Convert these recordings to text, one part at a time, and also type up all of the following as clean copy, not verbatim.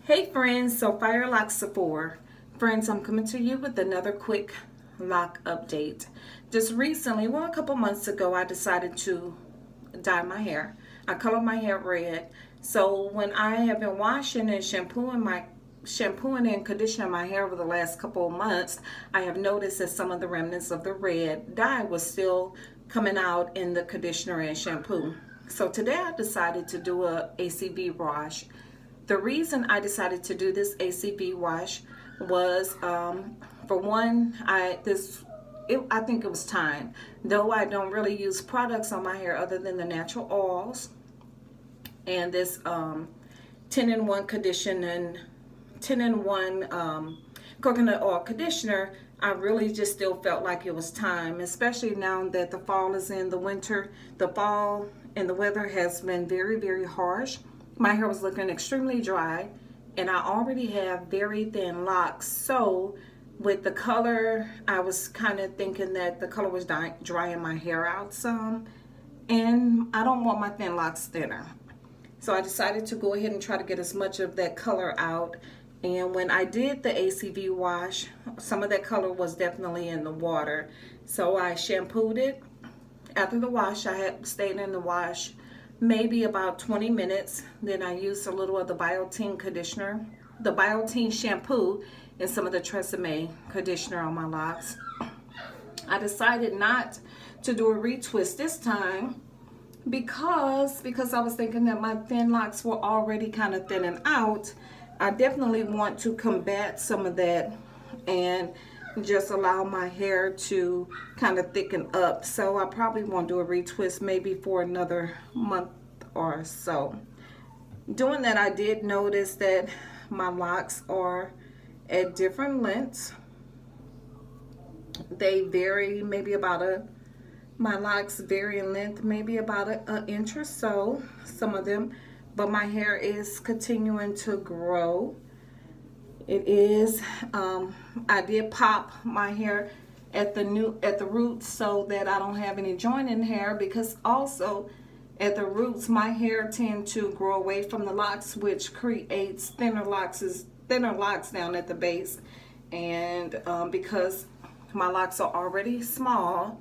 Hey friends, so Fire Locks Sephora. Friends, I'm coming to you with another quick lock update. Just recently, well, a couple months ago, I decided to dye my hair. I colored my hair red. So when I have been washing and shampooing and conditioning my hair over the last couple of months, I have noticed that some of the remnants of the red dye was still coming out in the conditioner and shampoo. So today I decided to do a ACV wash. The reason I decided to do this ACV wash was, for one, I think it was time. Though I don't really use products on my hair other than the natural oils and this 10-in-1 conditioner, 10-in-1 coconut oil conditioner. I really just still felt like it was time, especially now that the fall is in the winter. The fall and the weather has been very, very harsh. My hair was looking extremely dry, and I already have very thin locks. So with the color, I was kind of thinking that the color was drying my hair out some, and I don't want my thin locks thinner. So I decided to go ahead and try to get as much of that color out. And when I did the ACV wash, some of that color was definitely in the water. So I shampooed it. After the wash, I had stayed in the wash maybe about 20 minutes. Then I used a little of the biotin conditioner, the biotin shampoo, and some of the Tresemme conditioner on my locks. I decided not to do a retwist this time because I was thinking that my thin locks were already kind of thinning out. I definitely want to combat some of that and just allow my hair to kind of thicken up. So I probably won't do a retwist maybe for another month or so. Doing that, I did notice that my locks are at different lengths. They vary maybe about my locks vary in length maybe about an inch or so, some of them, but my hair is continuing to grow. It is, I did pop my hair at the roots so that I don't have any joining hair, because also at the roots my hair tend to grow away from the locks, which creates thinner locks down at the base. And because my locks are already small,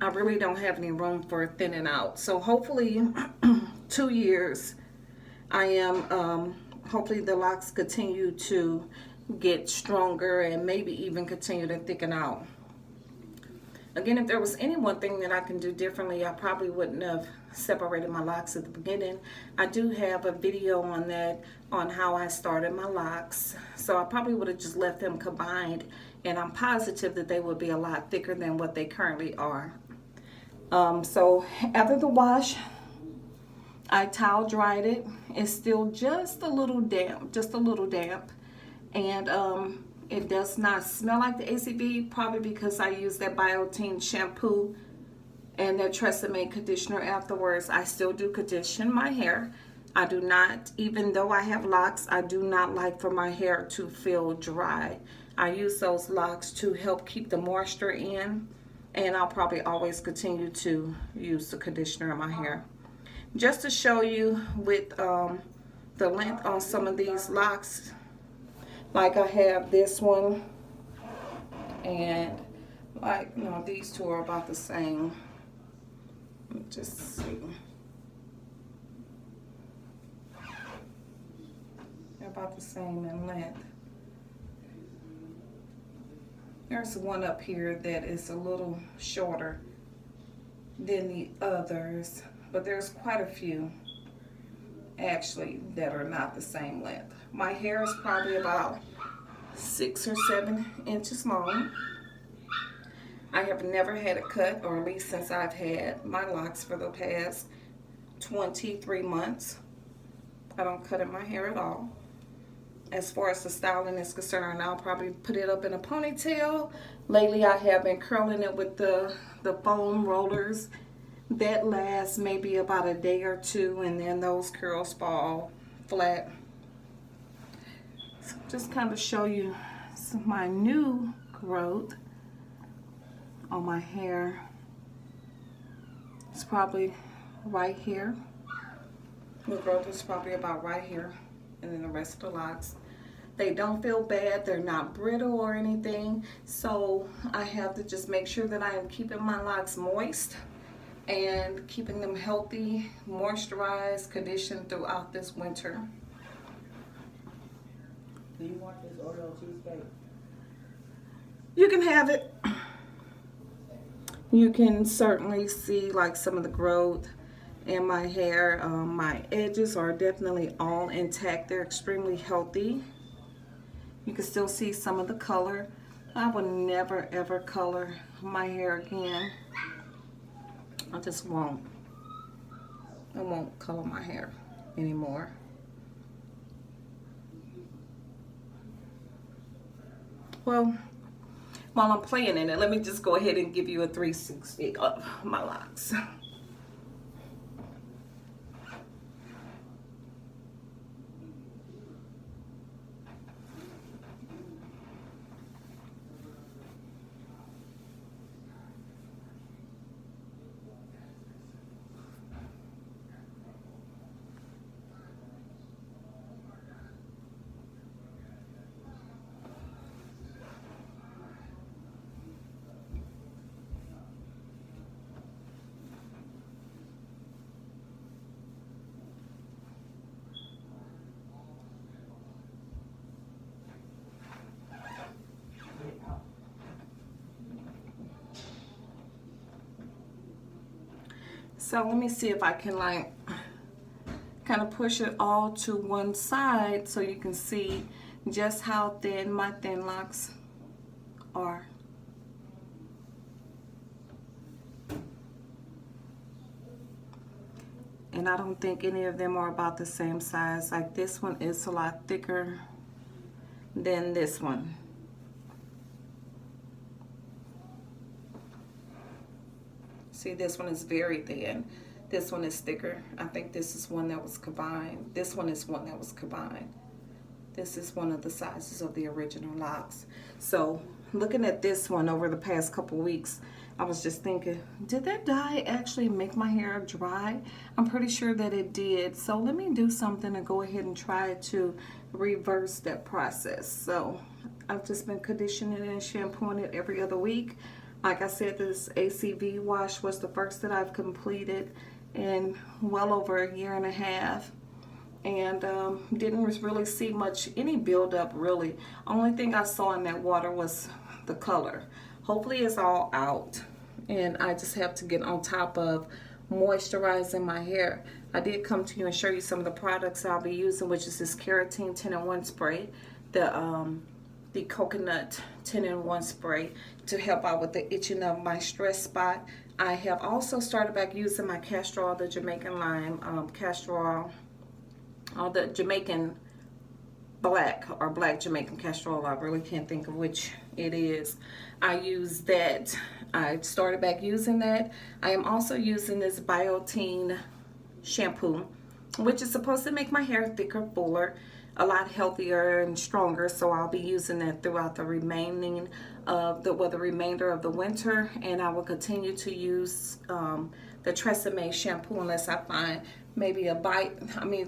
I really don't have any room for thinning out. So hopefully 2 years I am hopefully the locks continue to get stronger and maybe even continue to thicken out. Again, if there was any one thing that I can do differently, I probably wouldn't have separated my locks at the beginning. I do have a video on that, on how I started my locks. So I probably would have just left them combined, and I'm positive that they would be a lot thicker than what they currently are. So after the wash, I towel dried it. It's still just a little damp, and it does not smell like the ACV, probably because I used that biotin shampoo and that Tresemme conditioner afterwards. I still do condition my hair. I do not, even though I have locks, I do not like for my hair to feel dry. I use those locks to help keep the moisture in, and I'll probably always continue to use the conditioner in my hair. Just to show you with the length on some of these locks, like I have this one, and like, these two are about the same. Let me just see. They're about the same in length. There's one up here that is a little shorter than the others, but there's quite a few actually that are not the same length. My hair is probably about 6 or 7 inches long. I have never had it cut, or at least since I've had my locks for the past 23 months. I don't cut in my hair at all. As far as the styling is concerned, I'll probably put it up in a ponytail. Lately I have been curling it with the foam rollers. That lasts maybe about a day or two, and then those curls fall flat. So just kind of show you some of my new growth on my hair. It's probably right here. New growth is probably about right here. and then the rest of the locks. They don't feel bad, they're not brittle or anything, so I have to just make sure that I am keeping my locks moist and keeping them healthy, moisturized, conditioned throughout this winter. Do you want this Oreo cheesecake? You can have it. You can certainly see like some of the growth in my hair. My edges are definitely all intact. They're extremely healthy. You can still see some of the color. I would never ever color my hair again. I just won't. I won't color my hair anymore. Well, while I'm playing in it, let me just go ahead and give you a 360 of my locks. So let me see if I can like kind of push it all to one side so you can see just how thin my thin locks are. And I don't think any of them are about the same size. Like this one is a lot thicker than this one. See, this one is very thin. This one is thicker. I think this is one that was combined. This one is one that was combined. This is one of the sizes of the original locks. So looking at this one over the past couple weeks, I was just thinking, did that dye actually make my hair dry? I'm pretty sure that it did. So let me do something and go ahead and try to reverse that process. So I've just been conditioning and shampooing it every other week. Like I said, this ACV wash was the first that I've completed in well over a year and a half. And didn't really see any buildup really. Only thing I saw in that water was the color. Hopefully it's all out. And I just have to get on top of moisturizing my hair. I did come to you and show you some of the products I'll be using, which is this keratin 10-in-1 spray. The coconut 10-in-1 spray to help out with the itching of my stress spot. I have also started back using my castor oil, the Jamaican lime castor oil, or the Jamaican black or black Jamaican castor oil. I really can't think of which it is. I use that. I started back using that. I am also using this biotin shampoo, which is supposed to make my hair thicker, fuller, a lot healthier and stronger. So I'll be using that throughout the remainder of the winter, and I will continue to use the Tresemme shampoo unless I find maybe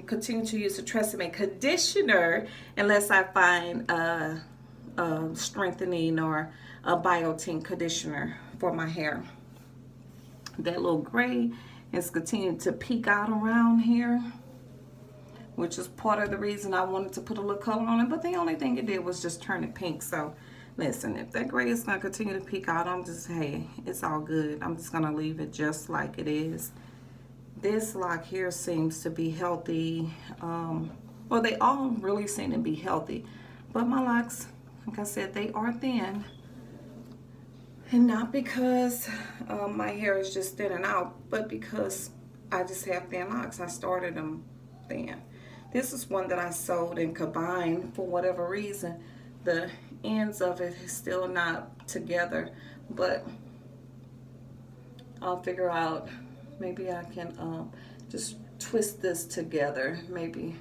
continue to use the Tresemme conditioner unless I find a strengthening or a biotin conditioner for my hair. That little gray is continuing to peek out around here, which is part of the reason I wanted to put a little color on it, but the only thing it did was just turn it pink. So listen, if that gray is gonna continue to peek out, hey, it's all good. I'm just gonna leave it just like it is. This lock here seems to be healthy. Well, they all really seem to be healthy, but my locks, like I said, they are thin. And not because my hair is just thinning out, but because I just have thin locks. I started them thin. This is one that I sewed and combined for whatever reason. The ends of it is still not together, but I'll figure out, maybe I can just twist this together, maybe.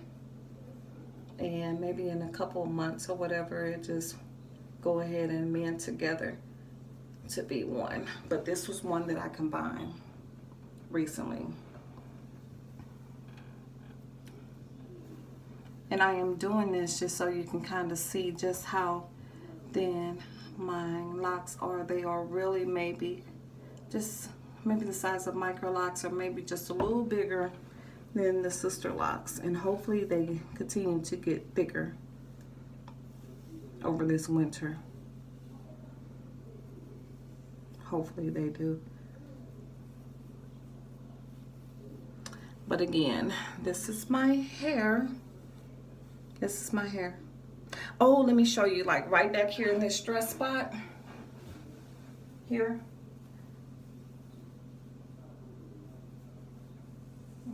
And maybe in a couple of months or whatever, it just go ahead and mend together to be one. But this was one that I combined recently. And I am doing this just so you can kind of see just how thin my locks are. They are really maybe the size of micro locks, or maybe just a little bigger than the sister locks. And hopefully they continue to get thicker over this winter. Hopefully they do. But again, this is my hair. This is my hair. Oh, let me show you, like right back here in this stress spot. Here.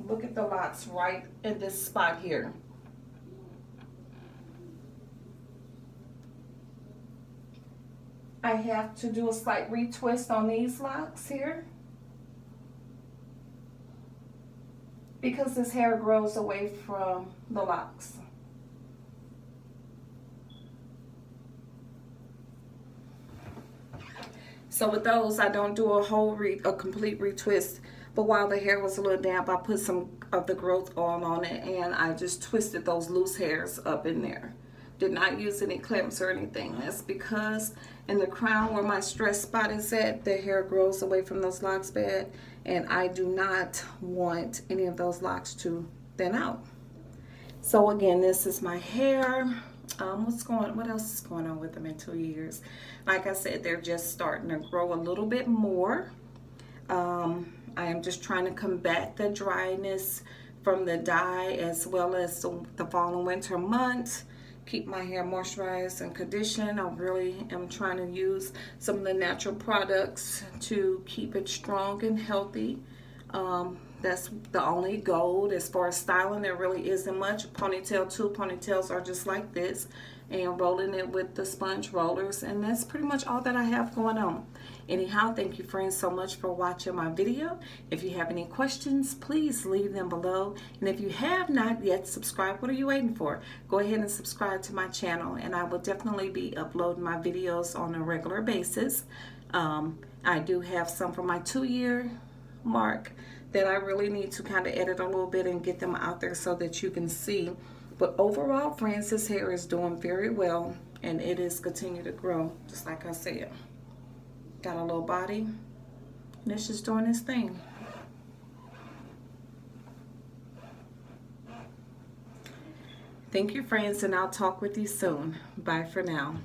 Look at the locks right in this spot here. I have to do a slight retwist on these locks here, because this hair grows away from the locks. So with those, I don't do a complete retwist. But while the hair was a little damp, I put some of the growth oil on it, and I just twisted those loose hairs up in there. Did not use any clips or anything. That's because in the crown where my stress spot is at, the hair grows away from those locks bad, and I do not want any of those locks to thin out. So again, this is my hair. What else is going on with them in 2 years? Like I said, they're just starting to grow a little bit more. I am just trying to combat the dryness from the dye, as well as the fall and winter months. Keep my hair moisturized and conditioned. I really am trying to use some of the natural products to keep it strong and healthy. That's the only goal. As far as styling, there really isn't much. Ponytail too. Ponytails are just like this, and rolling it with the sponge rollers, and that's pretty much all that I have going on. Anyhow, thank you friends so much for watching my video. If you have any questions, please leave them below. And if you have not yet subscribed, what are you waiting for? Go ahead and subscribe to my channel, and I will definitely be uploading my videos on a regular basis. I do have some for my 2-year mark that I really need to kind of edit a little bit and get them out there so that you can see. But overall, friends, this hair is doing very well, and it is continuing to grow, just like I said. Got a little body, and it's just doing its thing. Thank you, friends, and I'll talk with you soon. Bye for now.